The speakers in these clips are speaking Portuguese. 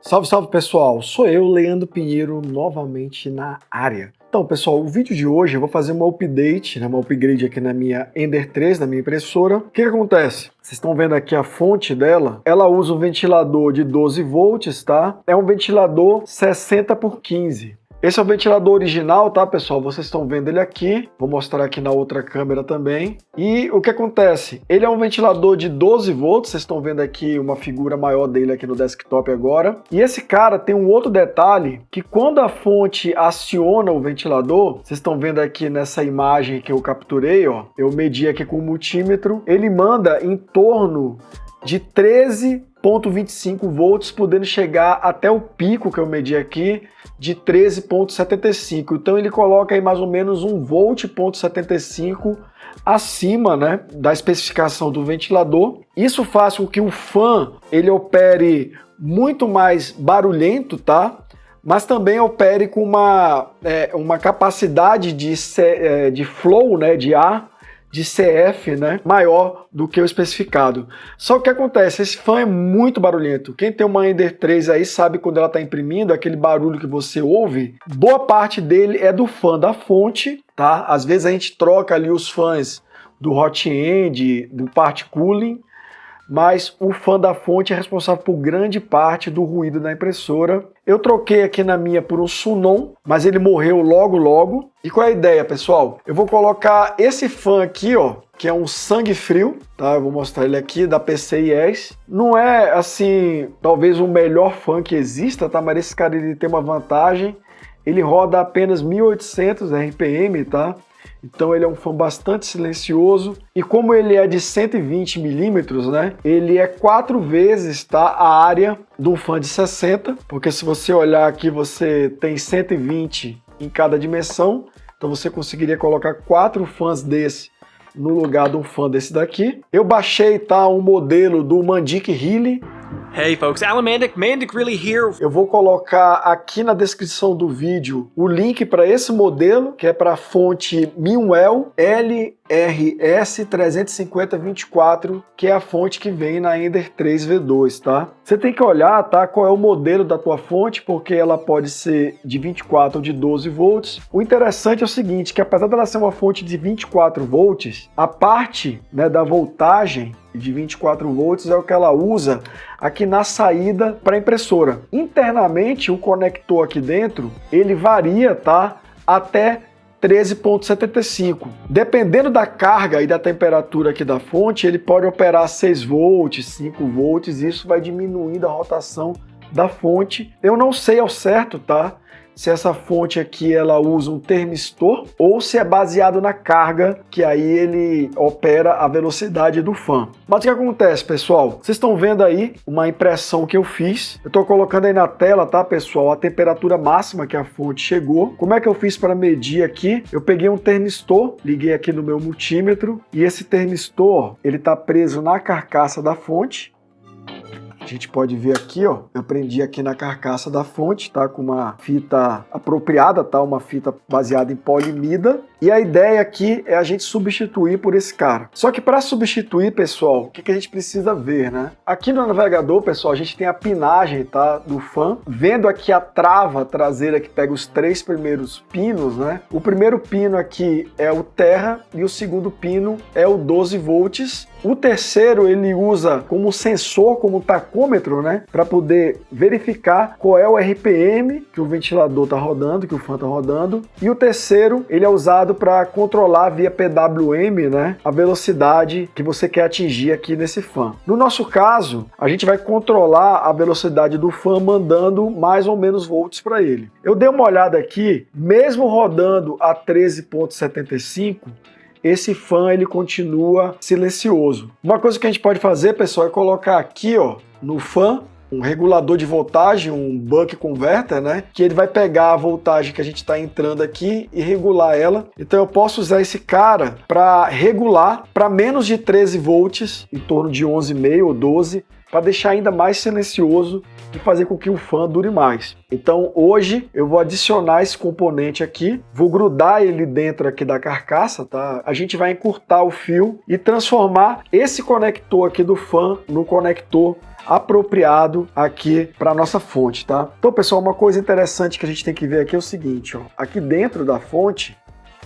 Salve, salve pessoal, sou eu, Leandro Pinheiro, novamente na área. Então pessoal, o vídeo de hoje eu vou fazer uma update, uma upgrade aqui na minha Ender 3, na minha impressora. O que acontece? Vocês estão vendo aqui a fonte dela, ela usa um ventilador de 12 volts, tá? É um ventilador 60 por 15. Esse é o ventilador original, tá, pessoal? Vocês estão vendo ele aqui. Vou mostrar aqui na outra câmera também. E o que acontece? Ele é um ventilador de 12 volts. Vocês estão vendo aqui uma figura maior dele aqui no desktop agora. E esse cara tem um outro detalhe, que quando a fonte aciona o ventilador, vocês estão vendo aqui nessa imagem que eu capturei, ó. Eu medi aqui com o multímetro. Ele manda em torno de 13,25 volts, podendo chegar até o pico que eu medi aqui de 13,75. Então ele coloca aí mais ou menos 1,75 volt acima, né, da especificação do ventilador. Isso faz com que o fã ele opere muito mais barulhento, tá? Mas também opere com uma capacidade de flow, né, de ar, de CF, né, maior do que o especificado. Só que o que acontece? Esse fã é muito barulhento. Quem tem uma Ender 3 aí sabe quando ela está imprimindo, aquele barulho que você ouve, boa parte dele é do fã da fonte, tá? Às vezes a gente troca ali os fãs do hot end, do part cooling, mas o fã da fonte é responsável por grande parte do ruído da impressora. Eu troquei aqui na minha por um Sunon, mas ele morreu logo. E qual é a ideia, pessoal? Eu vou colocar esse fã aqui, ó, que é um sangue frio, tá? Eu vou mostrar ele aqui, da PCIe. Não é, assim, talvez o melhor fã que exista, tá? Mas esse cara ele tem uma vantagem. Ele roda apenas 1800 RPM, tá? Então ele é um fã bastante silencioso e como ele é de 120 milímetros, né, ele é 4 vezes, tá, a área de um fã de 60, porque se você olhar aqui você tem 120 em cada dimensão, então você conseguiria colocar 4 fãs desse no lugar de um fã desse daqui. Eu baixei, tá, um modelo do Mandic Healy. Hey folks, Alan Mandic really here. Eu vou colocar aqui na descrição do vídeo o link para esse modelo, que é para a fonte Meanwell LRS35024, que é a fonte que vem na Ender 3 V2, tá? Você tem que olhar, tá, qual é o modelo da tua fonte, porque ela pode ser de 24 ou de 12 volts. O interessante é o seguinte, que apesar dela ser uma fonte de 24 volts, a parte, né, da voltagem de 24 volts é o que ela usa aqui na saída para a impressora. Internamente, o conector aqui dentro, ele varia, tá, até 13,75. Dependendo da carga e da temperatura aqui da fonte, ele pode operar 6 volts, 5 volts, e isso vai diminuindo a rotação da fonte. Eu não sei ao certo, tá, se essa fonte aqui ela usa um termistor ou se é baseado na carga, que aí ele opera a velocidade do fã. Mas o que acontece, pessoal? Vocês estão vendo aí uma impressão que eu fiz. Eu estou colocando aí na tela, tá, pessoal, a temperatura máxima que a fonte chegou. Como é que eu fiz para medir aqui? Eu peguei um termistor, liguei aqui no meu multímetro e esse termistor, ele está preso na carcaça da fonte. A gente pode ver aqui, ó, eu prendi aqui na carcaça da fonte, tá, com uma fita apropriada, tá, uma fita baseada em polimida. E a ideia aqui é a gente substituir por esse cara. Só que para substituir, pessoal, o que a gente precisa ver, né? Aqui no navegador, pessoal, a gente tem a pinagem, tá, do fã. Vendo aqui a trava traseira que pega os 3 primeiros pinos, né? O primeiro pino aqui é o terra e o segundo pino é o 12 volts. O terceiro ele usa como sensor, como tacômetro, né, para poder verificar qual é o RPM que o ventilador está rodando, que o fã está rodando. E o terceiro ele é usado para controlar via PWM, né, a velocidade que você quer atingir aqui nesse fã. No nosso caso, a gente vai controlar a velocidade do fã mandando mais ou menos volts para ele. Eu dei uma olhada aqui, mesmo rodando a 13,75, esse fã ele continua silencioso. Uma coisa que a gente pode fazer, pessoal, é colocar aqui, ó, no fã um regulador de voltagem, um buck converter, né? Que ele vai pegar a voltagem que a gente está entrando aqui e regular ela. Então eu posso usar esse cara para regular para menos de 13 volts, em torno de 11,5 ou 12. para deixar ainda mais silencioso e fazer com que o fã dure mais. Então hoje eu vou adicionar esse componente aqui, vou grudar ele dentro aqui da carcaça, tá? A gente vai encurtar o fio e transformar esse conector aqui do fã no conector apropriado aqui para nossa fonte, tá? Então, pessoal, uma coisa interessante que a gente tem que ver aqui é o seguinte, ó. Aqui dentro da fonte,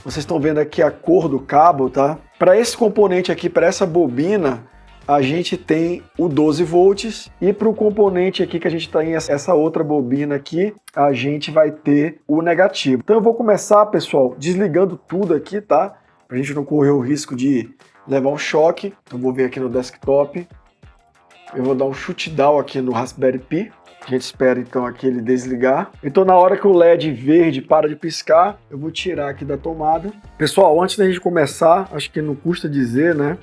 vocês estão vendo aqui a cor do cabo, tá? Para esse componente aqui, para essa bobina, a gente tem o 12 volts e para o componente aqui que a gente tem essa outra bobina aqui, a gente vai ter o negativo. Então eu vou começar, pessoal, desligando tudo aqui, tá? Para a gente não correr o risco de levar um choque. Então vou vir aqui no desktop, eu vou dar um shutdown aqui no Raspberry Pi. A gente espera então aqui ele desligar. Então na hora que o LED verde para de piscar, eu vou tirar aqui da tomada. Pessoal, antes da gente começar, acho que não custa dizer, né?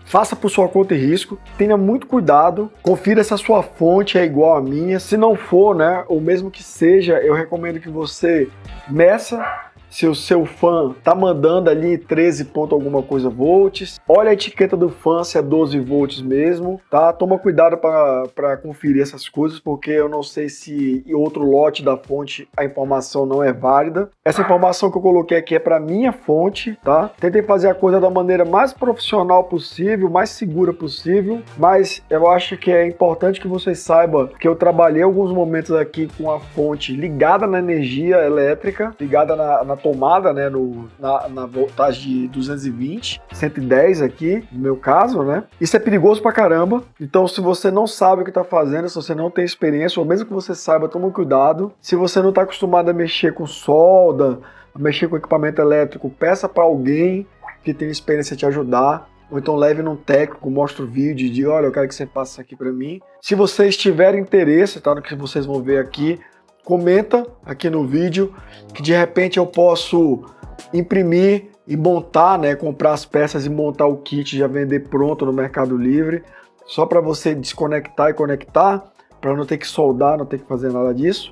Faça por sua conta e risco, tenha muito cuidado, confira se a sua fonte é igual à minha. Se não for, né, ou mesmo que seja, eu recomendo que você meça se o seu fã tá mandando ali 13 ponto alguma coisa volts. Olha a etiqueta do fã se é 12 volts mesmo, tá? Toma cuidado para conferir essas coisas, porque eu não sei se em outro lote da fonte a informação não é válida. Essa informação que eu coloquei aqui é para minha fonte, tá? Tentei fazer a coisa da maneira mais profissional possível, mais segura possível, mas eu acho que é importante que vocês saibam que eu trabalhei alguns momentos aqui com a fonte ligada na energia elétrica, ligada na tomada, né, na voltagem de 220, 110 aqui, no meu caso, né? Isso é perigoso pra caramba. Então, se você não sabe o que tá fazendo, se você não tem experiência, ou mesmo que você saiba, toma cuidado. Se você não tá acostumado a mexer com solda, a mexer com equipamento elétrico, peça para alguém que tem experiência te ajudar. Ou então leve num técnico, mostre o vídeo e diga, olha, eu quero que você passe isso aqui para mim. Se vocês tiverem interesse, tá, no que vocês vão ver aqui, comenta aqui no vídeo que de repente eu posso imprimir e montar, né, comprar as peças e montar o kit e já vender pronto no Mercado Livre, só para você desconectar e conectar, para não ter que soldar, não ter que fazer nada disso.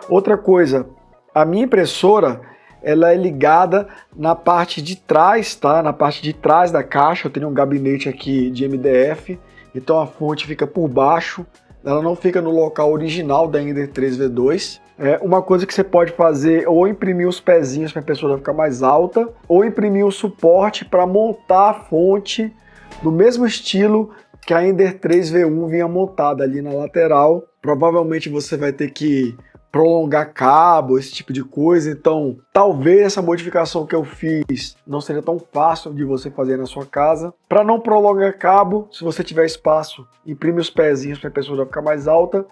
Outra coisa, a minha impressora, ela é ligada na parte de trás, tá? Na parte de trás da caixa, eu tenho um gabinete aqui de MDF, então a fonte fica por baixo, ela não fica no local original da Ender 3V2. Uma coisa que você pode fazer, ou imprimir os pezinhos para a impressora ficar mais alta, ou imprimir o suporte para montar a fonte do mesmo estilo que a Ender 3V1 vinha montada ali na lateral. Provavelmente você vai ter que prolongar cabo, esse tipo de coisa, então talvez essa modificação que eu fiz não seja tão fácil de você fazer na sua casa. Para não prolongar cabo, se você tiver espaço, imprime os pezinhos para a impressora ficar mais alta.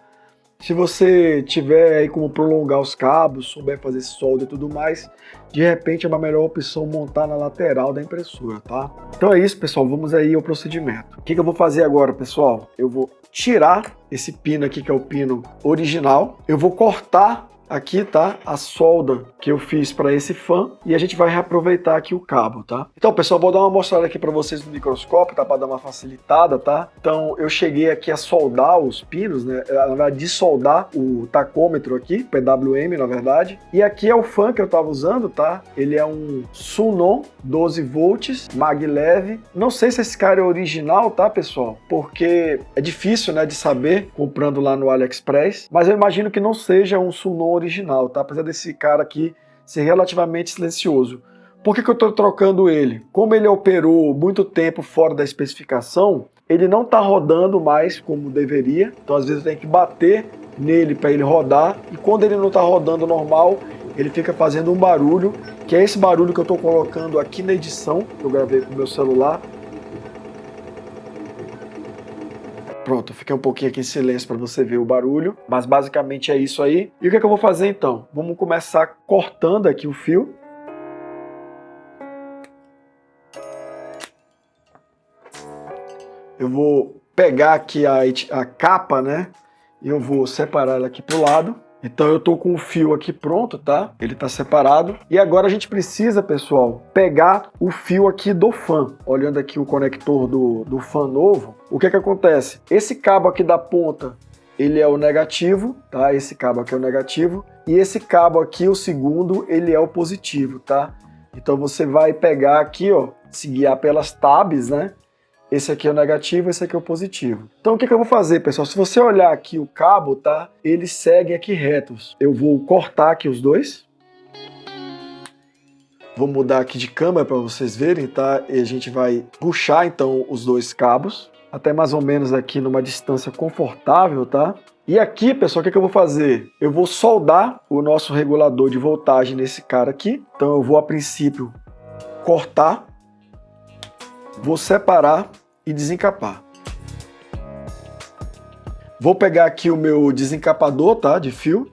Se você tiver aí como prolongar os cabos, souber fazer solda e tudo mais, de repente é uma melhor opção montar na lateral da impressora, tá? Então é isso, pessoal, vamos aí ao procedimento. O que eu vou fazer agora, pessoal? Eu vou tirar esse pino aqui, que é o pino original. Eu vou cortar aqui, tá, a solda que eu fiz para esse fã e a gente vai reaproveitar aqui o cabo, tá? Então, pessoal, vou dar uma mostrada aqui para vocês no microscópio, tá, para dar uma facilitada, tá? Então, eu cheguei aqui a soldar os pinos, né, na verdade, desoldar o tacômetro aqui, PWM, na verdade. E aqui é o fã que eu tava usando, tá? Ele é um Sunon 12 volts, maglev. Não sei se esse cara é original, tá, pessoal? Porque é difícil, né, de saber comprando lá no AliExpress, mas eu imagino que não seja um Sunon original, tá? Apesar desse cara aqui ser relativamente silencioso. Por que eu estou trocando ele? Como ele operou muito tempo fora da especificação, ele não está rodando mais como deveria, então às vezes eu tenho que bater nele para ele rodar, e quando ele não está rodando normal, ele fica fazendo um barulho, que é esse barulho que eu estou colocando aqui na edição, que eu gravei com o meu celular. Pronto, fiquei um pouquinho aqui em silêncio para você ver o barulho, mas basicamente é isso aí. E o que é que eu vou fazer então? Vamos começar cortando aqui o fio. Eu vou pegar aqui a capa, né? E eu vou separar ela aqui pro lado. Então eu tô com o fio aqui pronto, tá? Ele tá separado. E agora a gente precisa, pessoal, pegar o fio aqui do fã. Olhando aqui o conector do fã novo, o que é que acontece? Esse cabo aqui da ponta, ele é o negativo, tá? Esse cabo aqui é o negativo. E esse cabo aqui, o segundo, ele é o positivo, tá? Então você vai pegar aqui, ó, se guiar pelas tabs, né? esse aqui é o negativo, esse aqui é o positivo. Então o que eu vou fazer, pessoal? Se você olhar aqui o cabo, tá? Eles seguem aqui retos. Eu vou cortar aqui os dois. Vou mudar aqui de câmera para vocês verem, tá? E a gente vai puxar então os dois cabos até mais ou menos aqui numa distância confortável, tá? E aqui, pessoal, o que eu vou fazer? Eu vou soldar o nosso regulador de voltagem nesse cara aqui. Então eu vou, a princípio, cortar, vou separar e desencapar. Vou pegar aqui o meu desencapador, tá? De fio.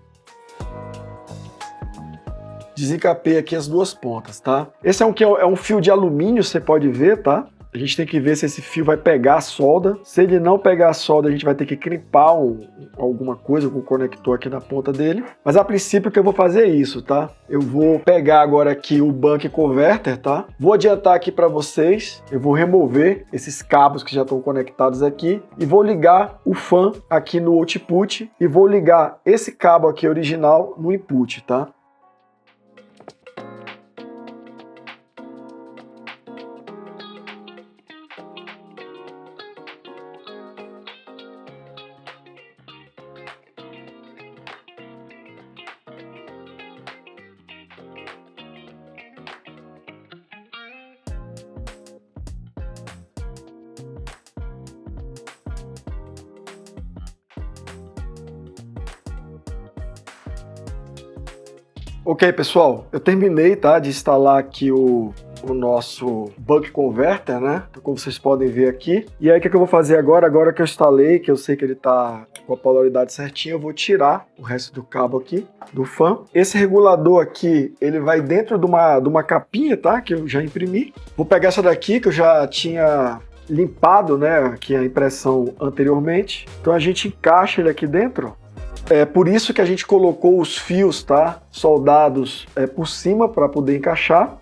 Desencapei aqui as duas pontas, tá? Esse é um fio de alumínio, você pode ver, tá? A gente tem que ver se esse fio vai pegar a solda. Se ele não pegar a solda, a gente vai ter que crimpar alguma coisa com o conector aqui na ponta dele. Mas a princípio que eu vou fazer é isso, tá? Eu vou pegar agora aqui o buck converter, tá? Vou adiantar aqui para vocês. Eu vou remover esses cabos que já estão conectados aqui e vou ligar o fan aqui no output e vou ligar esse cabo aqui original no input, tá? Ok, pessoal, eu terminei, tá, de instalar aqui o nosso buck converter, né? Então, como vocês podem ver aqui. E aí, o que eu vou fazer agora? Agora que eu instalei, que eu sei que ele tá com a polaridade certinha, eu vou tirar o resto do cabo aqui do fan. Esse regulador aqui, ele vai dentro de uma capinha, tá? Que eu já imprimi. Vou pegar essa daqui, que eu já tinha limpado, né? Aqui a impressão anteriormente. Então, a gente encaixa ele aqui dentro. É por isso que a gente colocou os fios, tá, soldados por cima para poder encaixar.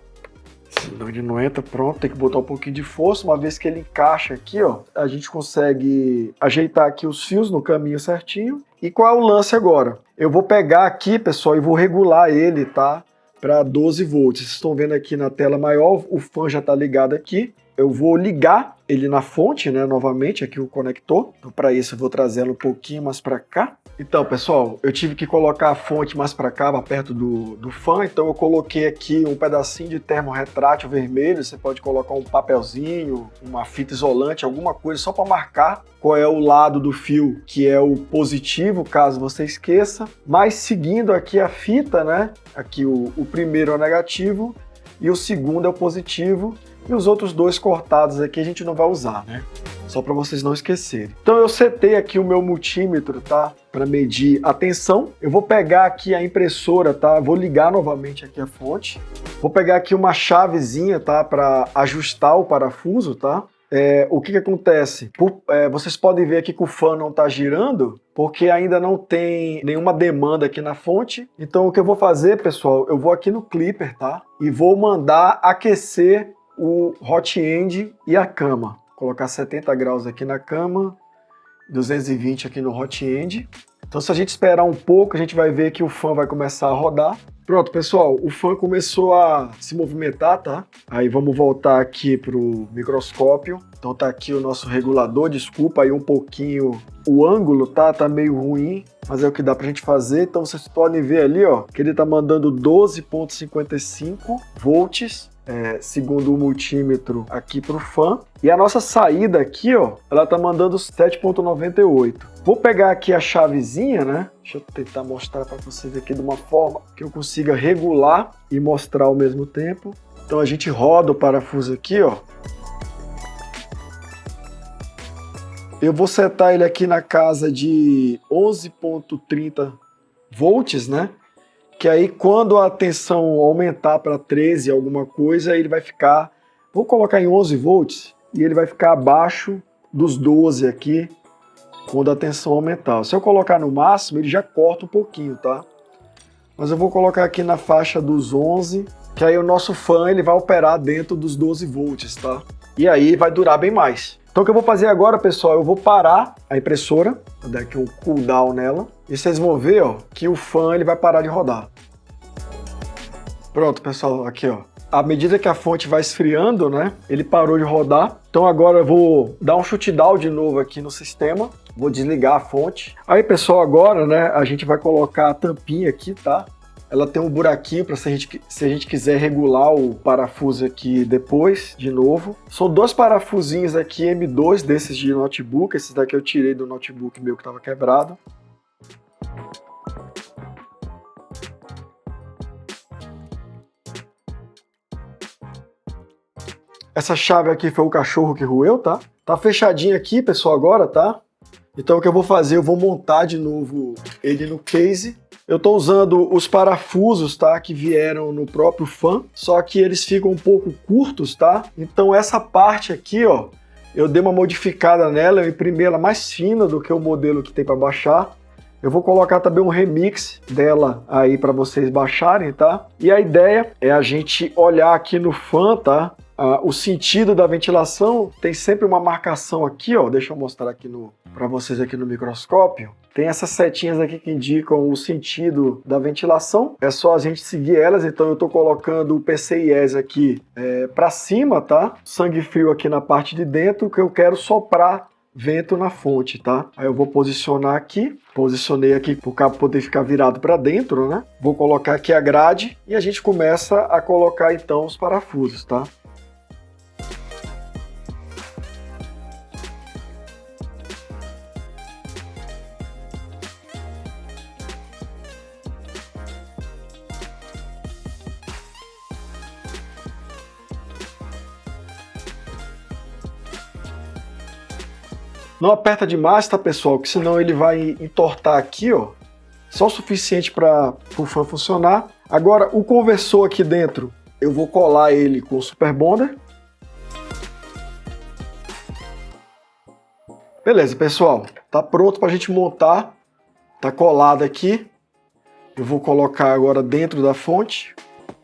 Senão ele não entra, pronto, tem que botar um pouquinho de força. Uma vez que ele encaixa aqui, ó, a gente consegue ajeitar aqui os fios no caminho certinho. E qual é o lance agora? Eu vou pegar aqui, pessoal, e vou regular ele, tá, para 12 volts. Vocês estão vendo aqui na tela maior, o fan já está ligado aqui. Eu vou ligar ele na fonte, né, novamente, aqui o conector. Então, para isso, eu vou trazê-lo um pouquinho mais para cá. Então, pessoal, eu tive que colocar a fonte mais para cá, perto do fan. Então, eu coloquei aqui um pedacinho de termo retrátil vermelho. Você pode colocar um papelzinho, uma fita isolante, alguma coisa, só para marcar qual é o lado do fio que é o positivo, caso você esqueça. Mas, seguindo aqui a fita, né, aqui o primeiro é o negativo e o segundo é o positivo. E os outros dois cortados aqui a gente não vai usar, né? Só para vocês não esquecerem. Então eu setei aqui o meu multímetro, tá? Para medir a tensão. Eu vou pegar aqui a impressora, tá? Vou ligar novamente aqui a fonte. Vou pegar aqui uma chavezinha, tá? Para ajustar o parafuso, tá? O que acontece? Vocês podem ver aqui que o fan não está girando, porque ainda não tem nenhuma demanda aqui na fonte. Então o que eu vou fazer, pessoal? Eu vou aqui no clipper, tá? E vou mandar aquecer o hot end e a cama. Vou colocar 70 graus aqui na cama, 220 aqui no hot end. Então, se a gente esperar um pouco, a gente vai ver que o fan vai começar a rodar. Pronto, pessoal, o fan começou a se movimentar, tá? Aí vamos voltar aqui pro microscópio. Então tá aqui o nosso regulador, desculpa aí um pouquinho o ângulo, tá? Tá meio ruim, mas é o que dá pra gente fazer. Então vocês podem ver ali, ó, que ele tá mandando 12,55 volts. Segundo o multímetro aqui para o fan. E a nossa saída aqui, ó, ela tá mandando 7,98. Vou pegar aqui a chavezinha, né? Deixa eu tentar mostrar para vocês aqui de uma forma que eu consiga regular e mostrar ao mesmo tempo. Então a gente roda o parafuso aqui, ó. Eu vou setar ele aqui na casa de 11,30 volts, né? Que aí quando a tensão aumentar para 13 alguma coisa, ele vai ficar, vou colocar em 11 volts, e ele vai ficar abaixo dos 12 aqui, quando a tensão aumentar. Se eu colocar no máximo, ele já corta um pouquinho, tá? Mas eu vou colocar aqui na faixa dos 11, que aí o nosso fan ele vai operar dentro dos 12 volts, tá? E aí vai durar bem mais. Então o que eu vou fazer agora, pessoal, eu vou parar a impressora, vou dar aqui um cooldown nela, e vocês vão ver, ó, que o fan ele vai parar de rodar. Pronto, pessoal, aqui, ó. à medida que a fonte vai esfriando, né, ele parou de rodar. Então agora eu vou dar um shutdown de novo aqui no sistema. Vou desligar a fonte. Aí, pessoal, agora, né, a gente vai colocar a tampinha aqui, tá? Ela tem um buraquinho para se a gente quiser regular o parafuso aqui depois, de novo. São 2 parafusinhos aqui M2 desses de notebook. Esses daqui eu tirei do notebook meu que estava quebrado. Essa chave aqui foi o cachorro que roeu, tá? Tá fechadinho aqui, pessoal, agora, tá? Então o que eu vou fazer, eu vou montar de novo ele no case. Eu tô usando os parafusos, tá, que vieram no próprio fan, só que eles ficam um pouco curtos, tá? Então essa parte aqui, ó, eu dei uma modificada nela, eu imprimi ela mais fina do que o modelo que tem para baixar. Eu vou colocar também um remix dela aí para vocês baixarem, tá? E a ideia é a gente olhar aqui no fan, tá? O sentido da ventilação tem sempre uma marcação aqui, ó. Deixa eu mostrar aqui para vocês aqui no microscópio. Tem essas setinhas aqui que indicam o sentido da ventilação. É só a gente seguir elas. Então eu estou colocando o PCIe aqui para cima, tá? Sangue frio aqui na parte de dentro, que eu quero soprar vento na fonte, tá? Aí eu vou posicionar aqui. Posicionei aqui para o cabo poder ficar virado para dentro, né? Vou colocar aqui a grade e a gente começa a colocar então os parafusos, tá? Não aperta demais, tá, pessoal? Que senão ele vai entortar aqui, ó. Só o suficiente para o fan funcionar. Agora, o conversor aqui dentro, eu vou colar ele com o Super Bonder. Beleza, pessoal. Tá pronto para a gente montar. Tá colado aqui. Eu vou colocar agora dentro da fonte.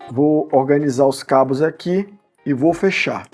Vou organizar os cabos aqui e vou fechar.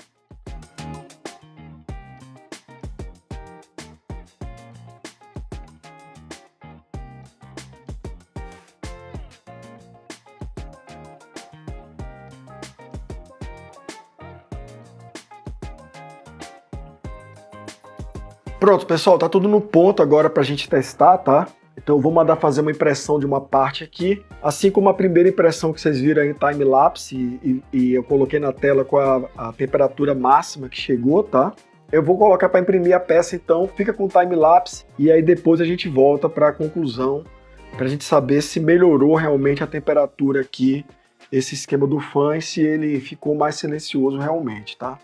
Pronto, pessoal, tá tudo no ponto agora pra gente testar, tá? Então eu vou mandar fazer uma impressão de uma parte aqui, assim como a primeira impressão que vocês viram aí em time-lapse e eu coloquei na tela com a temperatura máxima que chegou, tá? Eu vou colocar para imprimir a peça, então fica com o time-lapse e aí depois a gente volta para a conclusão, para a gente saber se melhorou realmente a temperatura aqui, esse esquema do fan, e se ele ficou mais silencioso realmente, tá?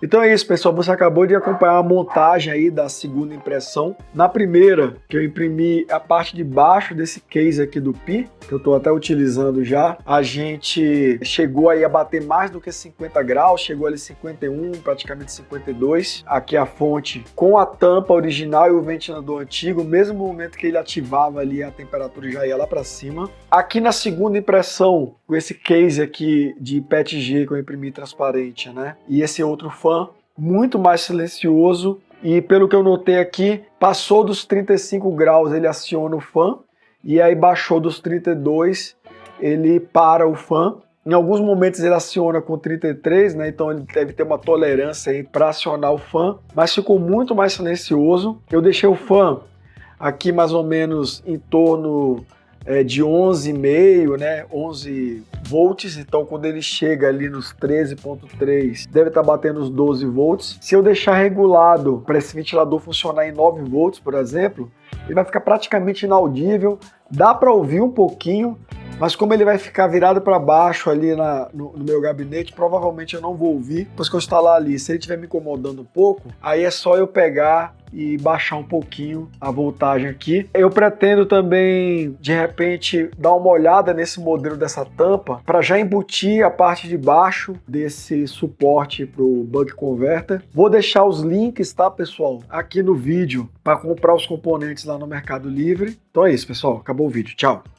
Então é isso, pessoal, você acabou de acompanhar a montagem aí da segunda impressão. Na primeira, que eu imprimi a parte de baixo desse case aqui do Pi, que eu estou até utilizando já, a gente chegou aí a bater mais do que 50 graus, chegou ali 51, praticamente 52. Aqui a fonte com a tampa original e o ventilador antigo, mesmo momento que ele ativava ali, a temperatura já ia lá para cima. Aqui na segunda impressão, com esse case aqui de PETG que eu imprimi transparente, né? E esse outro fan, muito mais silencioso, e pelo que eu notei aqui, passou dos 35 graus, ele aciona o fan, e aí baixou dos 32, ele para o fan. Em alguns momentos ele aciona com 33, né? Então ele deve ter uma tolerância aí para acionar o fan, mas ficou muito mais silencioso. Eu deixei o fan aqui mais ou menos em torno de 11,5, né, 11 volts, então quando ele chega ali nos 13,3, deve estar batendo os 12 volts. Se eu deixar regulado para esse ventilador funcionar em 9 volts, por exemplo, ele vai ficar praticamente inaudível, dá para ouvir um pouquinho, mas como ele vai ficar virado para baixo ali no meu gabinete, provavelmente eu não vou ouvir, depois que eu instalar ali. Se ele estiver me incomodando um pouco, aí é só eu pegar e baixar um pouquinho a voltagem aqui. Eu pretendo também, de repente, dar uma olhada nesse modelo dessa tampa, para já embutir a parte de baixo desse suporte para o Buck Converter. Vou deixar os links, tá, pessoal, aqui no vídeo para comprar os componentes lá no Mercado Livre. Então é isso, pessoal. Acabou o vídeo. Tchau.